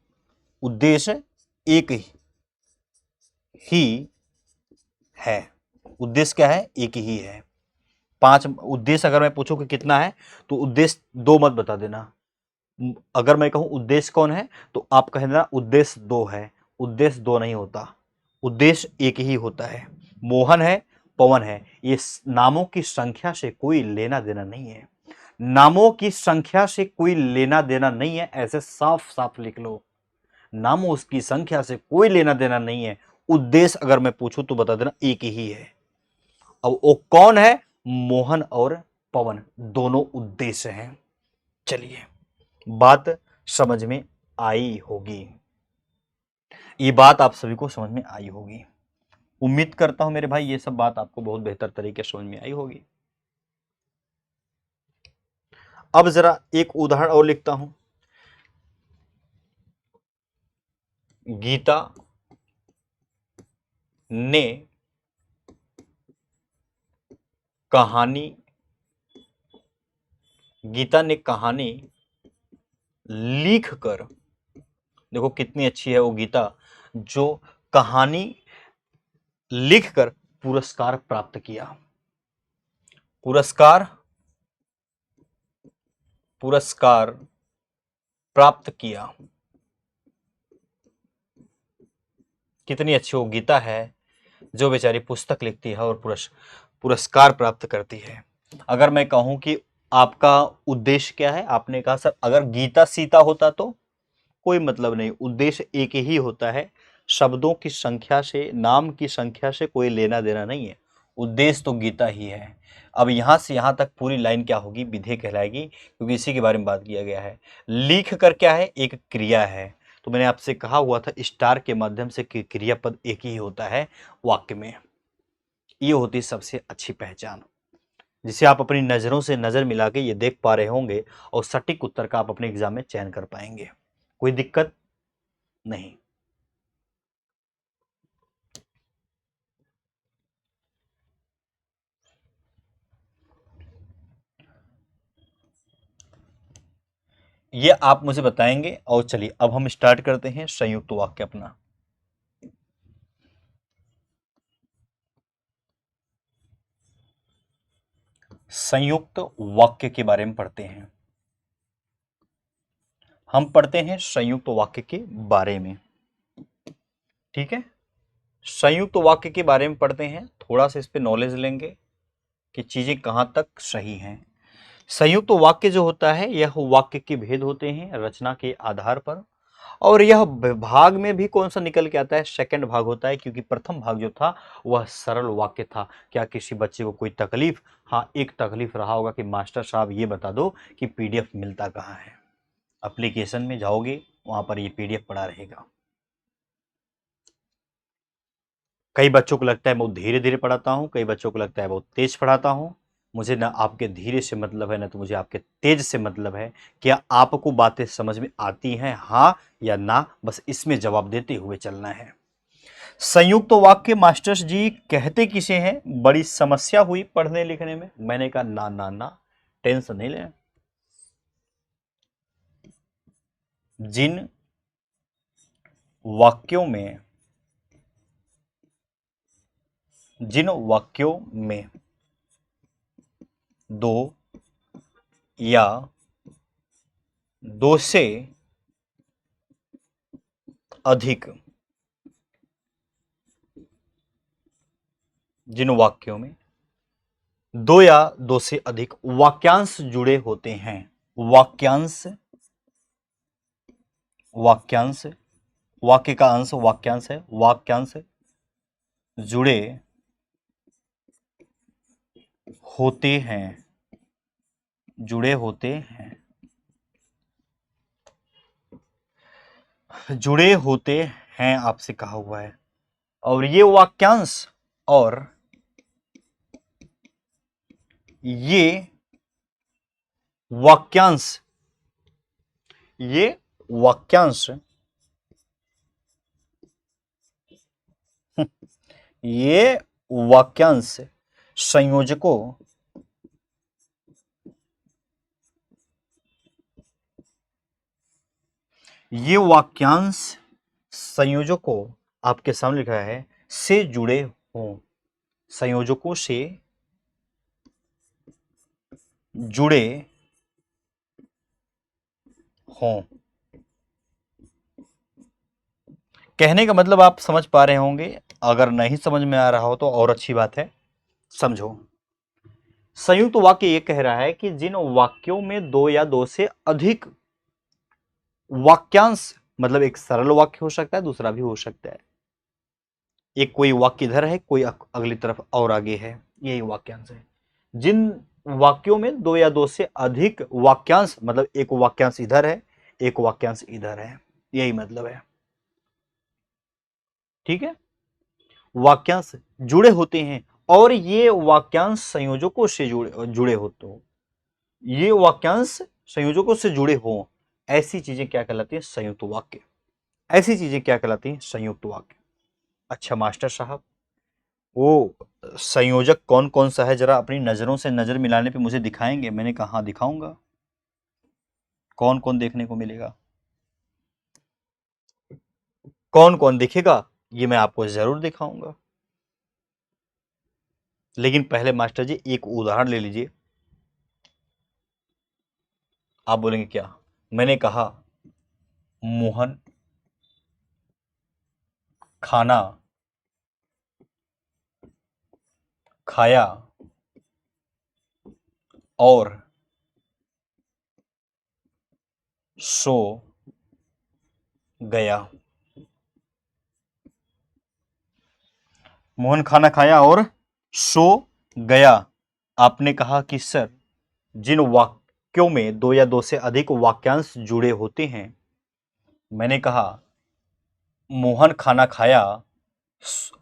A: उद्देश्य एक ही है। उद्देश्य क्या है? एक ही है। 5 उद्देश्य अगर मैं पूछूं कि कितना है, तो उद्देश्य 2 मत बता देना। अगर मैं कहूं उद्देश्य कौन है, तो आप कह देना उद्देश्य 2 है। उद्देश्य 2 नहीं होता, उद्देश्य एक ही होता है। मोहन है, पवन है, ये नामों की संख्या से कोई लेना देना नहीं है। नामों की संख्या से कोई लेना देना नहीं है, ऐसे साफ साफ लिख लो। नामों की संख्या से कोई लेना देना नहीं है। उद्देश्य अगर मैं पूछूं तो बता देना एक ही है। अब वो कौन है? मोहन और पवन दोनों उद्देश्य हैं। चलिए, बात समझ में आई होगी। ये बात आप सभी को समझ में आई होगी। उम्मीद करता हूं मेरे भाई ये सब बात आपको बहुत बेहतर तरीके से समझ में आई होगी। अब जरा एक उदाहरण और लिखता हूं। गीता ने कहानी लिख कर, देखो कितनी अच्छी है वो गीता, जो कहानी लिखकर पुरस्कार प्राप्त किया। पुरस्कार पुरस्कार प्राप्त किया। कितनी अच्छी वो गीता है जो बेचारी पुस्तक लिखती है और पुरस्कार प्राप्त करती है। अगर मैं कहूं कि आपका उद्देश्य क्या है, आपने कहा सर अगर गीता सीता होता तो कोई मतलब नहीं, उद्देश्य एक ही होता है। शब्दों की संख्या से, नाम की संख्या से कोई लेना देना नहीं है। उद्देश्य तो गीता ही है। अब यहां से यहां तक पूरी लाइन क्या होगी? विधेय कहलाएगी, क्योंकि इसी के बारे में बात किया गया है। लिख कर क्या है? एक क्रिया है। तो मैंने आपसे कहा हुआ था स्टार के माध्यम से क्रियापद एक ही होता है वाक्य में। ये होती है सबसे अच्छी पहचान, जिसे आप अपनी नजरों से नजर मिला के ये देख पा रहे होंगे और सटीक उत्तर का आप अपने एग्जाम में चयन कर पाएंगे। कोई दिक्कत नहीं। ये आप मुझे बताएंगे। और चलिए अब हम स्टार्ट करते हैं संयुक्त वाक्य अपना। संयुक्त वाक्य के बारे में पढ़ते हैं। हम पढ़ते हैं संयुक्त वाक्य के बारे में। ठीक है, संयुक्त वाक्य के बारे में पढ़ते हैं, थोड़ा सा इस पे नॉलेज लेंगे कि चीजें कहां तक सही हैं। संयुक्त वाक्य जो होता है यह वाक्य के भेद होते हैं रचना के आधार पर, और यह भाग में भी कौन सा निकल के आता है? सेकंड भाग होता है, क्योंकि प्रथम भाग जो था वह सरल वाक्य था। क्या किसी बच्चे को कोई तकलीफ? हाँ, एक तकलीफ रहा होगा कि मास्टर साहब ये बता दो कि पीडीएफ मिलता कहाँ है। एप्लीकेशन में जाओगे, वहां पर ये पीडीएफ पड़ा रहेगा। कई बच्चों को लगता है मैं धीरे धीरे पढ़ाता हूँ, कई बच्चों को लगता है बहुत तेज पढ़ाता हूँ। मुझे ना आपके धीरे से मतलब है, ना तो मुझे आपके तेज से मतलब है। क्या आपको बातें समझ में आती हैं, हाँ या ना? बस इसमें जवाब देते हुए चलना है। संयुक्त तो वाक्य मास्टर्स जी कहते किसे हैं? बड़ी समस्या हुई पढ़ने लिखने में। मैंने कहा ना ना ना, टेंशन नहीं लें। जिन वाक्यों में जिन वाक्यों में दो या दो से अधिक जिन वाक्यों में दो या दो से अधिक वाक्यांश जुड़े होते हैं। वाक्यांश वाक्यांश वाक्य का अंश वाक्यांश है। वाक्यांश जुड़े होते हैं, जुड़े होते हैं, जुड़े होते हैं आपसे कहा हुआ है। और ये वाक्यांश और ये वाक्यांश ये वाक्यांश ये वाक्यांश संयोजकों ये वाक्यांश संयोजकों आपके सामने लिखा है से जुड़े हों, संयोजकों से जुड़े हों। कहने का मतलब आप समझ पा रहे होंगे, अगर नहीं समझ में आ रहा हो तो और अच्छी बात है, समझो। संयुक्त वाक्य ये कह रहा है कि जिन वाक्यों में दो या दो से अधिक वाक्यांश, मतलब एक सरल वाक्य हो सकता है, दूसरा भी हो सकता है, एक कोई वाक्य इधर है, कोई अगली तरफ और आगे है, यही वाक्यांश है। जिन वाक्यों में दो या दो से अधिक वाक्यांश, मतलब एक वाक्यांश इधर है, एक वाक्यांश इधर है, यही मतलब है। ठीक है, वाक्यांश जुड़े होते हैं और ये वाक्यांश संयोजकों से जुड़े होते हो, ये वाक्यांश संयोजकों से जुड़े हो, ऐसी चीजें क्या कहलाती हैं? संयुक्त वाक्य। ऐसी चीजें क्या कहलाती हैं? संयुक्त वाक्य। अच्छा मास्टर साहब, वो संयोजक कौन कौन सा है, जरा अपनी नजरों से नजर मिलाने पे मुझे दिखाएंगे? मैंने कहा हाँ दिखाऊंगा। कौन कौन देखने को मिलेगा? कौन कौन दिखेगा ये मैं आपको जरूर दिखाऊंगा। लेकिन पहले मास्टर जी एक उदाहरण ले लीजिए। आप बोलेंगे क्या? मैंने कहा मोहन खाना खाया और सो गया। मोहन खाना खाया और सो गया। आपने कहा कि सर जिन वाक्यों में दो या दो से अधिक वाक्यांश जुड़े होते हैं, मैंने कहा मोहन खाना खाया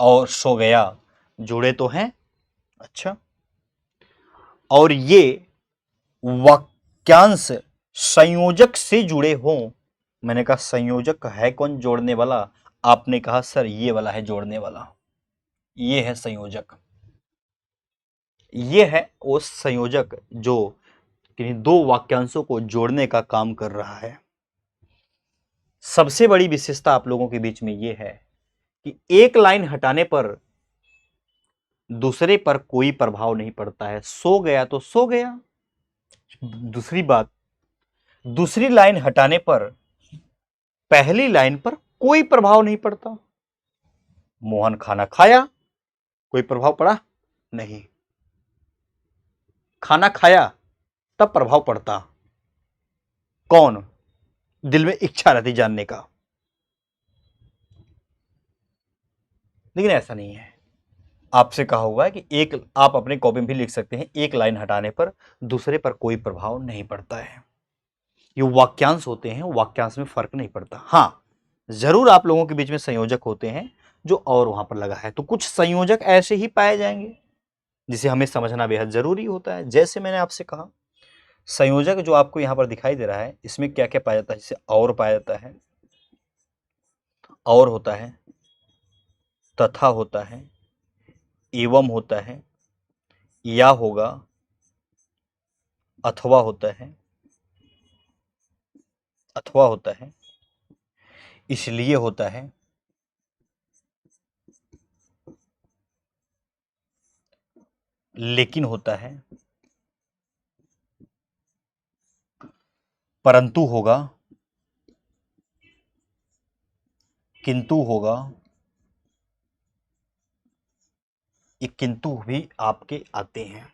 A: और सो गया, जुड़े तो हैं। अच्छा, और ये वाक्यांश संयोजक से जुड़े हों, मैंने कहा संयोजक है कौन जोड़ने वाला? आपने कहा सर ये वाला है जोड़ने वाला, ये है संयोजक। ये है वो संयोजक जो किन्हीं दो वाक्यांशों को जोड़ने का काम कर रहा है। सबसे बड़ी विशेषता आप लोगों के बीच में यह है कि एक लाइन हटाने पर दूसरे पर कोई प्रभाव नहीं पड़ता है। सो गया तो सो गया। दूसरी बात, दूसरी लाइन हटाने पर पहली लाइन पर कोई प्रभाव नहीं पड़ता। मोहन खाना खाया, कोई प्रभाव पड़ा नहीं। खाना खाया तब प्रभाव पड़ता, कौन? दिल में इच्छा रहती जानने का। लेकिन ऐसा नहीं है। आपसे कहा हुआ है कि एक, आप अपने कॉपी में भी लिख सकते हैं, एक लाइन हटाने पर दूसरे पर कोई प्रभाव नहीं पड़ता है। ये वाक्यांश होते हैं, वाक्यांश में फर्क नहीं पड़ता। हाँ, जरूर आप लोगों के बीच में संयोजक होते हैं जो और वहां पर लगा है, तो कुछ संयोजक ऐसे ही पाए जाएंगे जिसे हमें समझना बेहद जरूरी होता है। जैसे मैंने आपसे कहा, संयोजक जो आपको यहां पर दिखाई दे रहा है, इसमें क्या क्या पाया जाता है? जैसे और पाया जाता है, और होता है, तथा होता है, एवं होता है, या होगा, अथवा होता है, अथवा होता है, इसलिए होता है, लेकिन होता है, परंतु होगा, किंतु होगा। ये किंतु भी आपके आते हैं।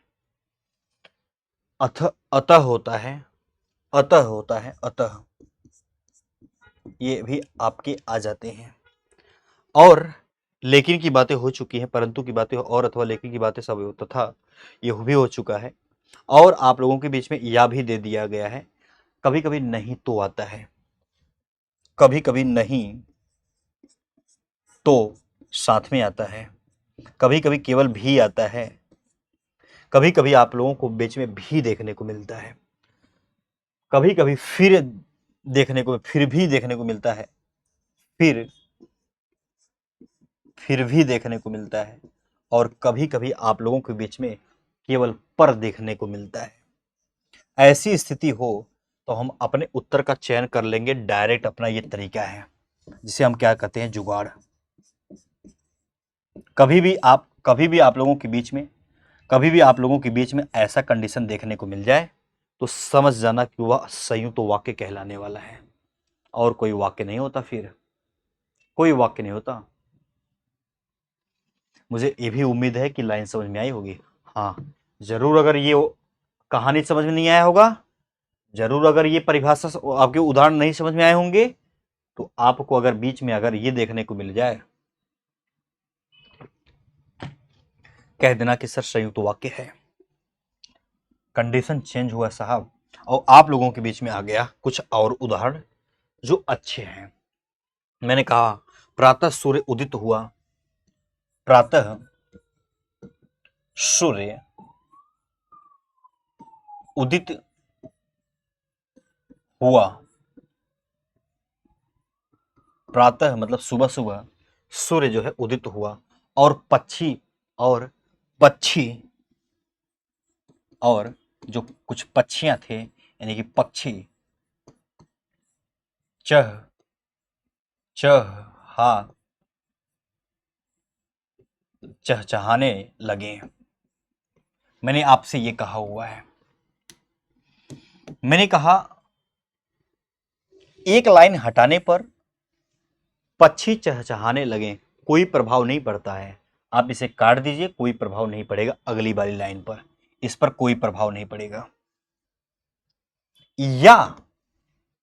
A: अथ, अतः होता है, अतः होता है, अतः ये भी आपके आ जाते हैं। और लेकिन की बातें हो चुकी हैं, परंतु की बातें और अथवा लेकिन की बातें सब तथा ये भी हो चुका है। और आप लोगों के बीच में या भी दे दिया गया है। कभी कभी नहीं तो आता है, कभी कभी नहीं तो साथ में आता है, कभी कभी केवल भी आता है, कभी कभी आप लोगों को बीच में भी देखने को मिलता है, कभी कभी फिर देखने को, फिर भी देखने को मिलता है, फिर फिर भी देखने को मिलता है, और कभी कभी आप लोगों के बीच में केवल पर देखने को मिलता है। ऐसी स्थिति हो तो हम अपने उत्तर का चयन कर लेंगे डायरेक्ट। अपना ये तरीका है जिसे हम क्या कहते हैं, जुगाड़। कभी भी आप लोगों के बीच में ऐसा कंडीशन देखने को मिल जाए तो समझ जाना कि वह संयुक्त वाक्य कहलाने वाला है, और कोई वाक्य नहीं होता, फिर कोई वाक्य नहीं होता। मुझे ये भी उम्मीद है कि लाइन समझ में आई होगी। हाँ जरूर, अगर ये कहानी समझ में नहीं आया होगा, जरूर अगर ये परिभाषा आपके उदाहरण नहीं समझ में आए होंगे, तो आपको अगर बीच में अगर ये देखने को मिल जाए, कह देना कि सर संयुक्त वाक्य है। कंडीशन चेंज हुआ साहब, और आप लोगों के बीच में आ गया कुछ और उदाहरण जो अच्छे हैं। मैंने कहा प्रातः सूर्य उदित हुआ, प्रातः सूर्य उदित हुआ। प्रातः मतलब सुबह सुबह, सूर्य जो है उदित हुआ, और और पक्षी और जो कुछ पक्षियां थे यानी कि पक्षी चह चह हा चहचहाने लगे। मैंने आपसे ये कहा हुआ है, मैंने कहा एक लाइन हटाने पर पक्षी चहचहाने लगे, कोई प्रभाव नहीं पड़ता है। आप इसे काट दीजिए, कोई प्रभाव नहीं पड़ेगा अगली वाली लाइन पर, इस पर कोई प्रभाव नहीं पड़ेगा। या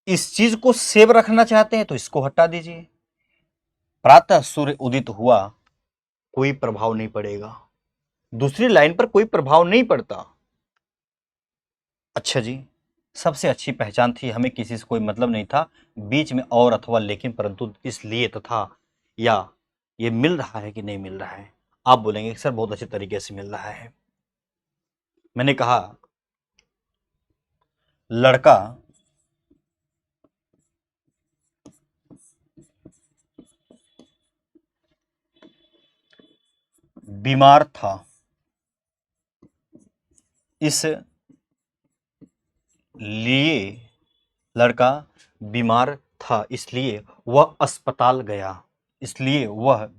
A: इस चीज को सेव रखना चाहते हैं तो इसको हटा दीजिए, प्रातः सूर्य उदित हुआ, कोई प्रभाव नहीं पड़ेगा, दूसरी लाइन पर कोई प्रभाव नहीं पड़ता। अच्छा जी, सबसे अच्छी पहचान थी, हमें किसी से कोई मतलब नहीं था, बीच में और अथवा लेकिन परंतु इसलिए तथा या ये मिल रहा है कि नहीं मिल रहा है। आप बोलेंगे सर बहुत अच्छे तरीके से मिल रहा है। मैंने कहा लड़का बीमार था, इस लिए लड़का बीमार था इसलिए वह अस्पताल गया, इसलिए वह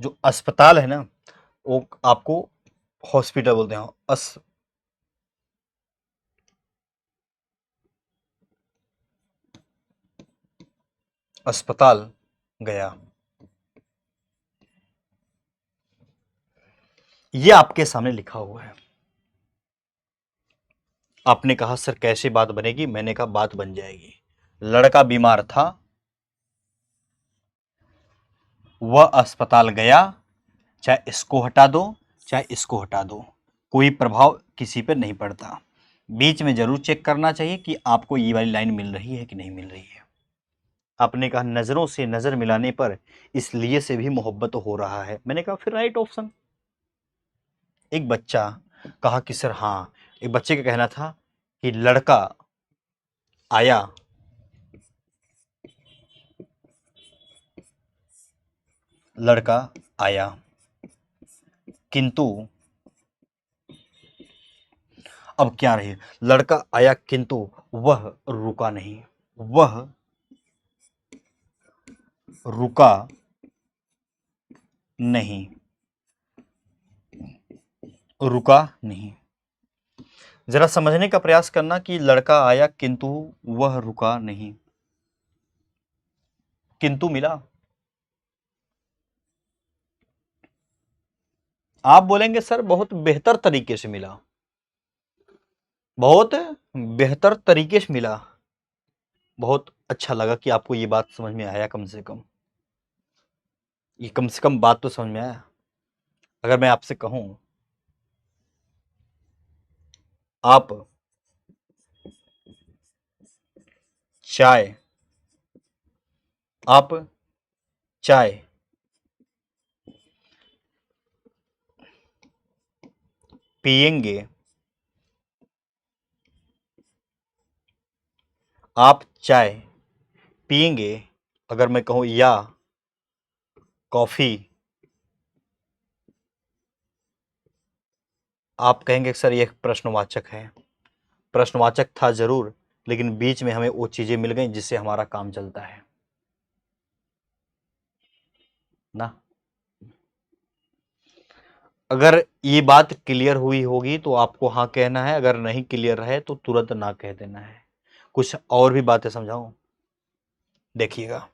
A: जो अस्पताल है ना, वो आपको हॉस्पिटल बोलते हैं, अस्पताल गया। ये आपके सामने लिखा हुआ है। आपने कहा सर कैसे बात बनेगी, मैंने कहा बात बन जाएगी। लड़का बीमार था, वह अस्पताल गया, चाहे इसको हटा दो चाहे इसको हटा दो, कोई प्रभाव किसी पर नहीं पड़ता। बीच में जरूर चेक करना चाहिए कि आपको ये वाली लाइन मिल रही है कि नहीं मिल रही है। आपने कहा नजरों से नजर मिलाने पर इसलिए से भी मोहब्बत हो रहा है, मैंने कहा फिर राइट ऑप्शन। एक बच्चा कहा कि सर हाँ, एक बच्चे का कहना था कि लड़का आया, लड़का आया किंतु, अब क्या रही, लड़का आया किंतु वह रुका नहीं, वह रुका नहीं, रुका नहीं। जरा समझने का प्रयास करना कि लड़का आया किंतु वह रुका नहीं, किंतु मिला। आप बोलेंगे सर बहुत बेहतर तरीके से मिला, बहुत बेहतर तरीके से मिला। बहुत अच्छा लगा कि आपको ये बात समझ में आया, कम से कम ये कम से कम बात तो समझ में आया। अगर मैं आपसे कहूं आप चाय आप चाय पिएंगे, आप चाय पिएंगे, अगर मैं कहूं या कॉफी, आप कहेंगे सर ये एक प्रश्नवाचक है। प्रश्नवाचक था जरूर, लेकिन बीच में हमें वो चीजें मिल गई जिससे हमारा काम चलता है ना। अगर ये बात क्लियर हुई होगी तो आपको हाँ कहना है, अगर नहीं क्लियर है तो तुरंत ना कह देना है। कुछ और भी बातें समझाऊं, देखिएगा।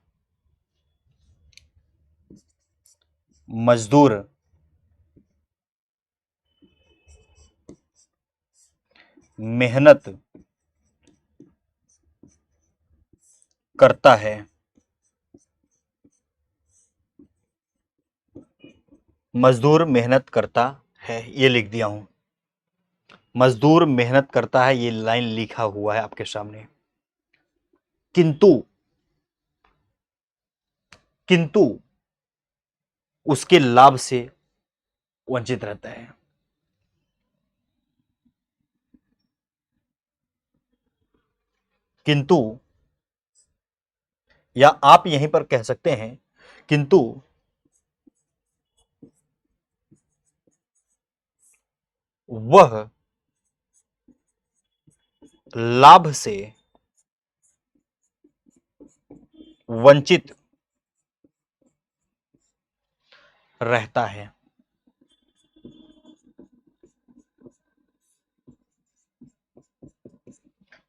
A: मजदूर मेहनत करता है, मजदूर मेहनत करता है, ये लिख दिया हूं। मजदूर मेहनत करता है, ये लाइन लिखा हुआ है आपके सामने। किंतु किंतु उसके लाभ से वंचित रहता है। किंतु, या आप यहीं पर कह सकते हैं किंतु वह लाभ से वंचित रहता है।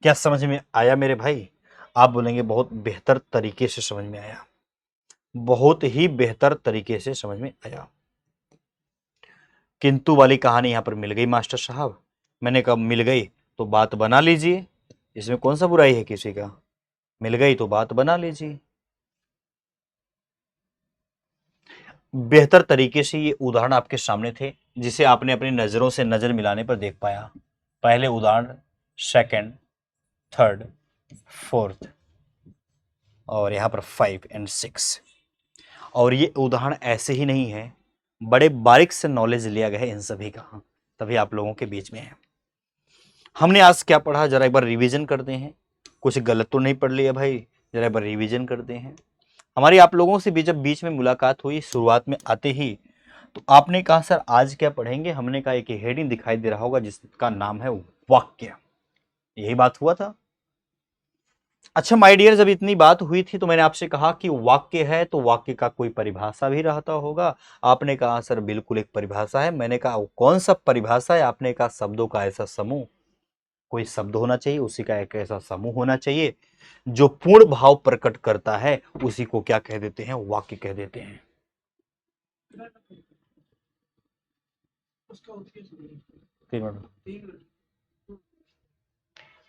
A: क्या समझ में आया मेरे भाई? आप बोलेंगे बहुत बेहतर तरीके से समझ में आया, बहुत ही बेहतर तरीके से समझ में आया। किंतु वाली कहानी यहां पर मिल गई मास्टर साहब। मैंने कहा मिल गई तो बात बना लीजिए, इसमें कौन सा बुराई है किसी का। मिल गई तो बात बना लीजिए। बेहतर तरीके से ये उदाहरण आपके सामने थे, जिसे आपने अपनी नजरों से नजर मिलाने पर देख पाया। पहले उदाहरण, सेकंड, थर्ड, फोर्थ, और यहां पर 5 एंड 6। और ये उदाहरण ऐसे ही नहीं है, बड़े बारीक से नॉलेज लिया गया है इन सभी का, तभी आप लोगों के बीच में है। हमने आज क्या पढ़ा, जरा एक बार रिवीजन करते हैं। कुछ गलत तो नहीं पढ़ लिया भाई, जरा एक बार रिवीजन करते हैं। हमारी आप लोगों से भी जब बीच में मुलाकात हुई शुरुआत में आते ही, तो आपने कहा सर आज क्या पढ़ेंगे। हमने कहा एक हेडिंग दिखाई दे रहा होगा जिसका नाम है वाक्य। यही बात हुआ था। अच्छा माय डियर, जब इतनी बात हुई थी तो मैंने आपसे कहा कि वाक्य है तो वाक्य का कोई परिभाषा भी रहता होगा। आपने कहा सर बिल्कुल एक परिभाषा है। मैंने कहा वो कौन सा परिभाषा है। आपने कहा शब्दों का ऐसा समूह, कोई शब्द होना चाहिए, उसी का एक ऐसा समूह होना चाहिए जो पूर्ण भाव प्रकट करता है, उसी को क्या कह देते हैं, वाक्य कह देते हैं।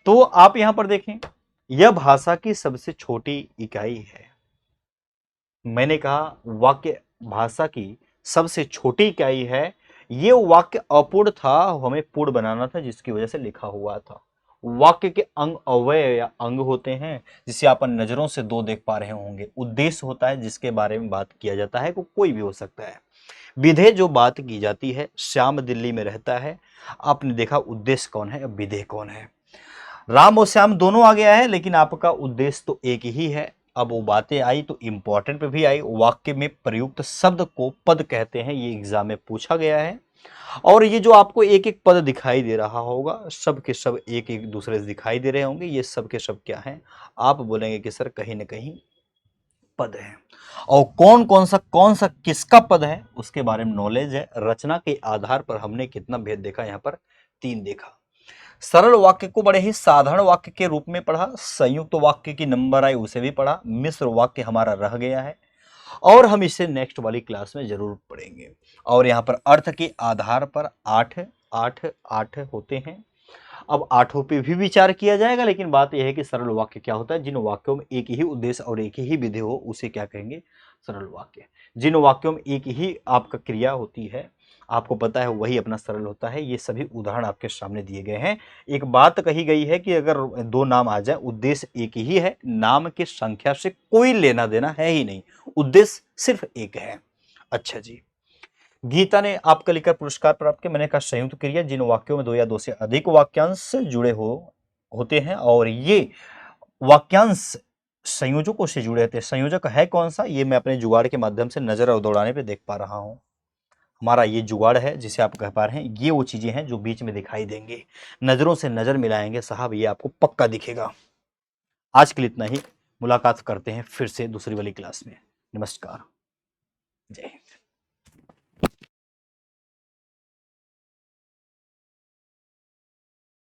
A: तो आप यहां पर देखें, यह भाषा की सबसे छोटी इकाई है। मैंने कहा वाक्य भाषा की सबसे छोटी इकाई है। ये वाक्य अपूर्ण था, हमें पूर्ण बनाना था, जिसकी वजह से लिखा हुआ था। वाक्य के अंग अवयव या अंग होते हैं, जिसे आप नजरों से दो देख पा रहे होंगे। उद्देश्य होता है जिसके बारे में बात किया जाता है, कोई भी हो सकता है। विधेय जो बात की जाती है, श्याम दिल्ली में रहता है। आपने देखा उद्देश्य कौन है, विधेय कौन है। राम और श्याम दोनों आ गया है, लेकिन आपका उद्देश्य तो एक ही है। अब वो बातें आई तो इंपॉर्टेंट पे भी आई। वाक्य में प्रयुक्त शब्द को पद कहते हैं, ये एग्जाम में पूछा गया है। और ये जो आपको एक एक पद दिखाई दे रहा होगा, सब के सब एक एक दूसरे से दिखाई दे रहे होंगे, ये सब के सब क्या हैं। आप बोलेंगे कि सर कहीं ना कहीं पद है। और कौन सा किसका पद है उसके बारे में नॉलेज है। रचना के आधार पर हमने कितना भेद देखा, यहां पर 3 देखा। सरल वाक्य को बड़े ही साधारण वाक्य के रूप में पढ़ा, संयुक्त वाक्य की नंबर आई उसे भी पढ़ा, मिश्र वाक्य हमारा रह गया है, और हम इसे नेक्स्ट वाली क्लास में जरूर पढ़ेंगे। और यहाँ पर अर्थ के आधार पर 8 8 8 होते हैं। अब आठों पे भी विचार किया जाएगा, लेकिन बात यह है कि सरल वाक्य क्या होता है। जिन वाक्यों में एक ही उद्देश्य और एक ही विधेय हो उसे क्या कहेंगे, सरल वाक्य। जिन वाक्यों में एक ही आपका क्रिया होती है, आपको पता है, वही अपना सरल होता है। ये सभी उदाहरण आपके सामने दिए गए हैं। एक बात कही गई है कि अगर 2 नाम आ जाए, उद्देश्य एक ही है, नाम की संख्या से कोई लेना देना है ही नहीं, उद्देश्य सिर्फ एक है। अच्छा जी, गीता ने आपका लिखकर पुरस्कार प्राप्त किया। मैंने कहा संयुक्त क्रिया, जिन वाक्यों में 2 या 2 से अधिक वाक्यांश जुड़े होते हैं, और ये वाक्यांश संयोजकों से जुड़े थे। संयोजक है कौन सा, ये मैं अपने जुगाड़ के माध्यम से नजर और दौड़ाने पे देख पा रहा हूं। हमारा ये जुगाड़ है जिसे आप कह पा रहे हैं, ये वो चीजें हैं जो बीच में दिखाई देंगे। नजरों से नजर मिलाएंगे साहब, ये आपको पक्का दिखेगा। आज के लिए इतना ही, मुलाकात करते हैं फिर से दूसरी वाली क्लास में। नमस्कार, जय हिंद।